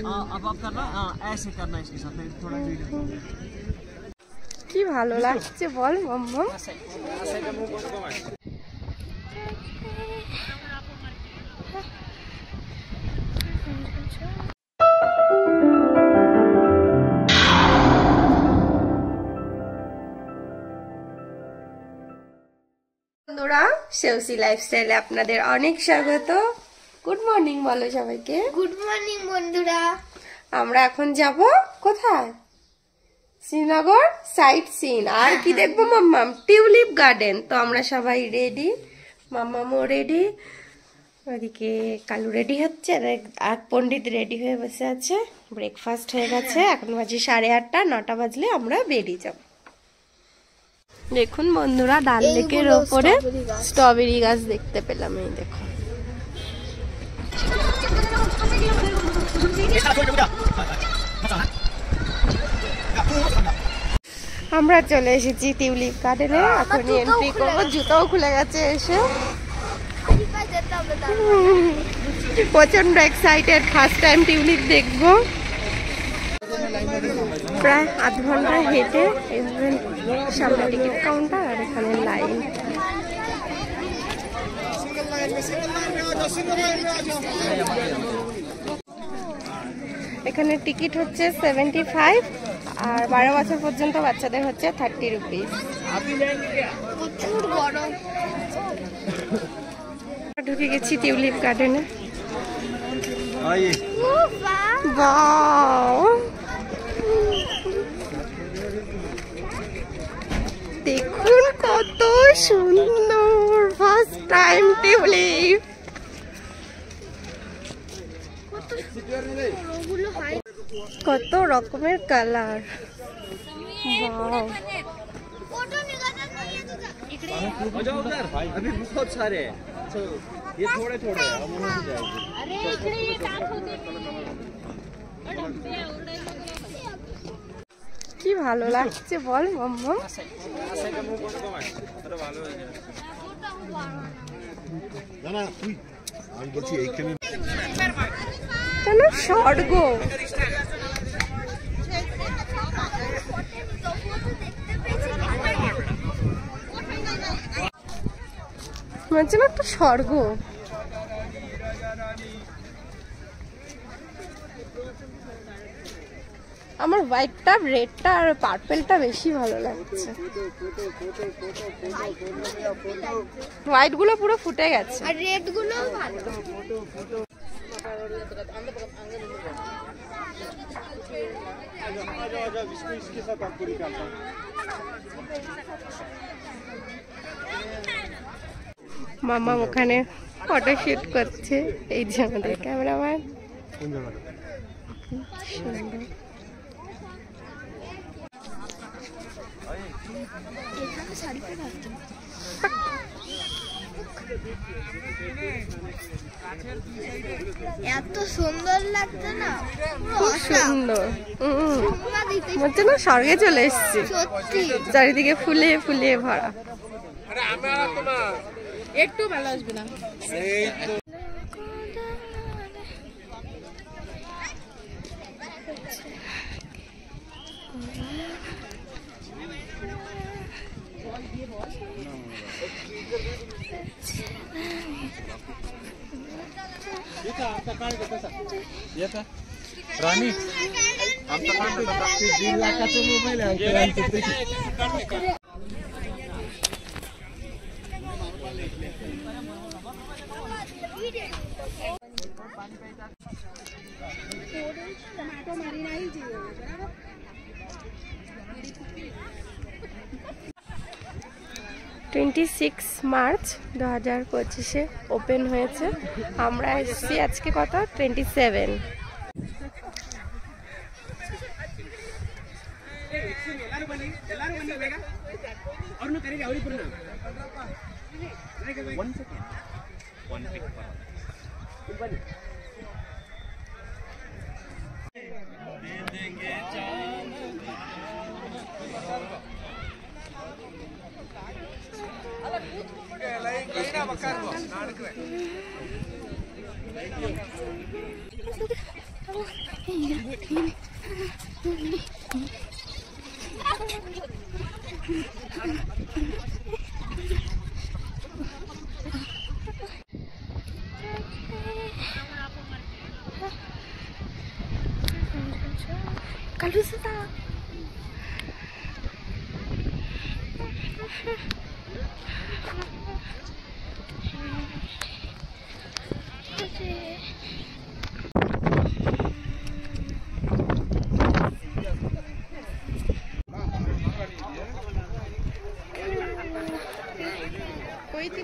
अब आप करना ऐसे करना इसके साथ में थोड़ा वीडियो কি ভালো লাগছে বল মাম্মা। বন্ধুরা সেউসি লাইফস্টাইলে আপনাদের অনেক স্বাগত। গুড মর্নিং বলো সবাইকে। গুড মর্নিং বন্ধুরা। আমরা এখন যাব কোথায়? Srinagar site scene. আর কি দেখবো মাম্মাম? Tulip garden. তো আমরা সবাই রেডি, মাম্মামও রেডি, ওদিকে কালু রেডি হচ্ছে, আর পণ্ডিত রেডি হয়ে বসে আছে। ব্রেকফাস্ট হয়ে গেছে, এখন বাজে 8:30, 9টা বাজলে আমরা বেরিয়ে যাব। দেখুন বন্ধুরা, ডাল লেকের ওপরে স্ট্রবেরি গাছ দেখতে পেলাম। এই দেখো, আমরা চলে এসেছি টিউলিপ গার্ডেনে। এখন এন্ট্রি করবো, জুতোও খুলে গেছে এসে। প্রচন্ড এক্সাইটেড, ফার্স্ট টাইম টিউলিপ দেখবো। প্রায় আধ ঘন্টা হেঁটে সামনে টিকিট কাউন্টার, আর এখানে লাইন। এখানে টিকিট হচ্ছে 75, আর 12 বছর পর্যন্ত বাচ্চাদের হচ্ছে 30 রুপিস। ঢুকে গেছি টিউলিপ গার্ডেনে। দেখুন কত সুন্দর, ফার্স্ট টাইম টিউলিপ। কত রকমের কালার, अभी बहुत सारे हैं, ये थोड़े थोड़े কি ভালো লাগছে বল মাম্মা। কেন স্বর্গ, মনে একটা স্বর্গ। আমার হোয়াইটটা, রেডটা আর পার্পেলটা বেশি ভালো লাগছে। হোয়াইট গুলো পুরো ফুটে গেছে, আর রেড গুলো ভালো। মামা ওখানে ফটো শুট করছে, এই যে আমাদের ক্যামেরাম্যান। সুন্দর। এত সুন্দর লাগছে না, খুব সুন্দর। মনে না স্বর্গে চলে এসছি, চারিদিকে ফুলে ফুলে ভরা। একটু ভালো আসবে না। रानी आमचा कार्ड 1.5 लाखाचा मोबाईल आहे। 26 মার্চ 2025-এ ওপেন হয়েছে। আমরা এসেছি আজকে কত, 27। কালু সাদা कोई थी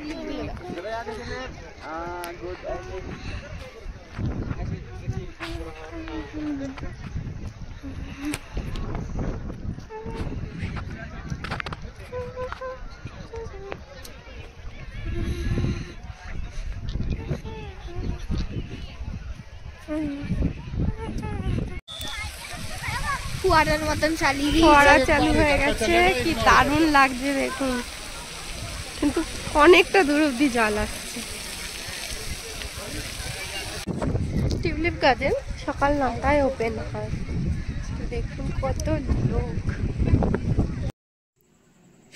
ফোয়ারার মতন চালিয়ে ফোয়ারা চালু হয়ে গেছে, কি দারুণ লাগছে দেখুন, কিন্তু অনেকটা দূর অব্দি জল আসছে। টিউলিপ গার্ডেন সকাল 9টায় ওপেন হয়, দেখুন কত লোক।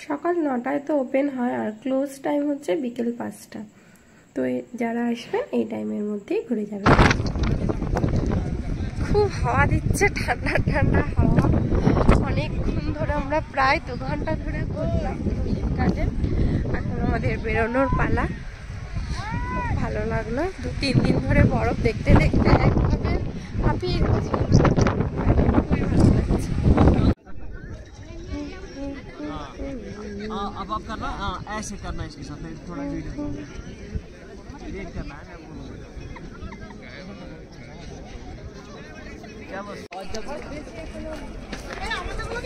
সকাল 9টায় তো ওপেন হয়, আর ক্লোজ টাইম হচ্ছে বিকেল 5টা। তো যারা আসবেন এই টাইমের মধ্যেই ঘুরে যাবেন। খুব হাওয়া দিচ্ছে, ঠান্ডা ঠান্ডা হাওয়া। অনেকক্ষণ ধরে আমরা প্রায় 2 ঘন্টা ধরে ঘুরলাম টিউলিপ গার্ডেন। এখন আমাদের বেরোনোর পালা। খুব ভালো লাগলো, 2-3 দিন ধরে বরফ দেখতে দেখতে একভাবে হাঁপিয়ে গেছি। अब आप करना ऐसे करना इसके साथ में थोड़ा वीडियो वेट करना है क्या बस।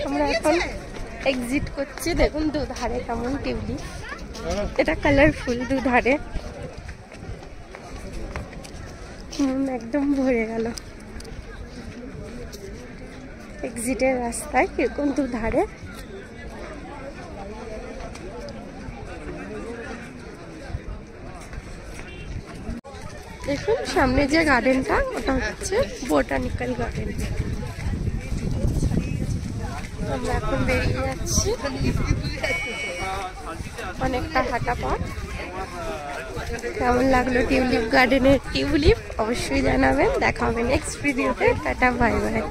আমরা এখন এক্সিট করছি, দেখুন দুধারে কেমন টিউলিপ, এটা কালারফুল দুধারে, একদম ভরে গেল। এক্সিটের রাস্তায় কিরকম দুধারে। দেখুন সামনে যে গার্ডেনটা, ওটা হচ্ছে বোটানিক্যাল গার্ডেন। আমরা এখন বেরিয়ে যাচ্ছি, অনেকটা হাঁটা পথ। কেমন লাগলো টিউলিপ গার্ডেনের টিউলিপ অবশ্যই জানাবেন। দেখা হবে নেক্সট ভিডিওতে। Tata, bye bye.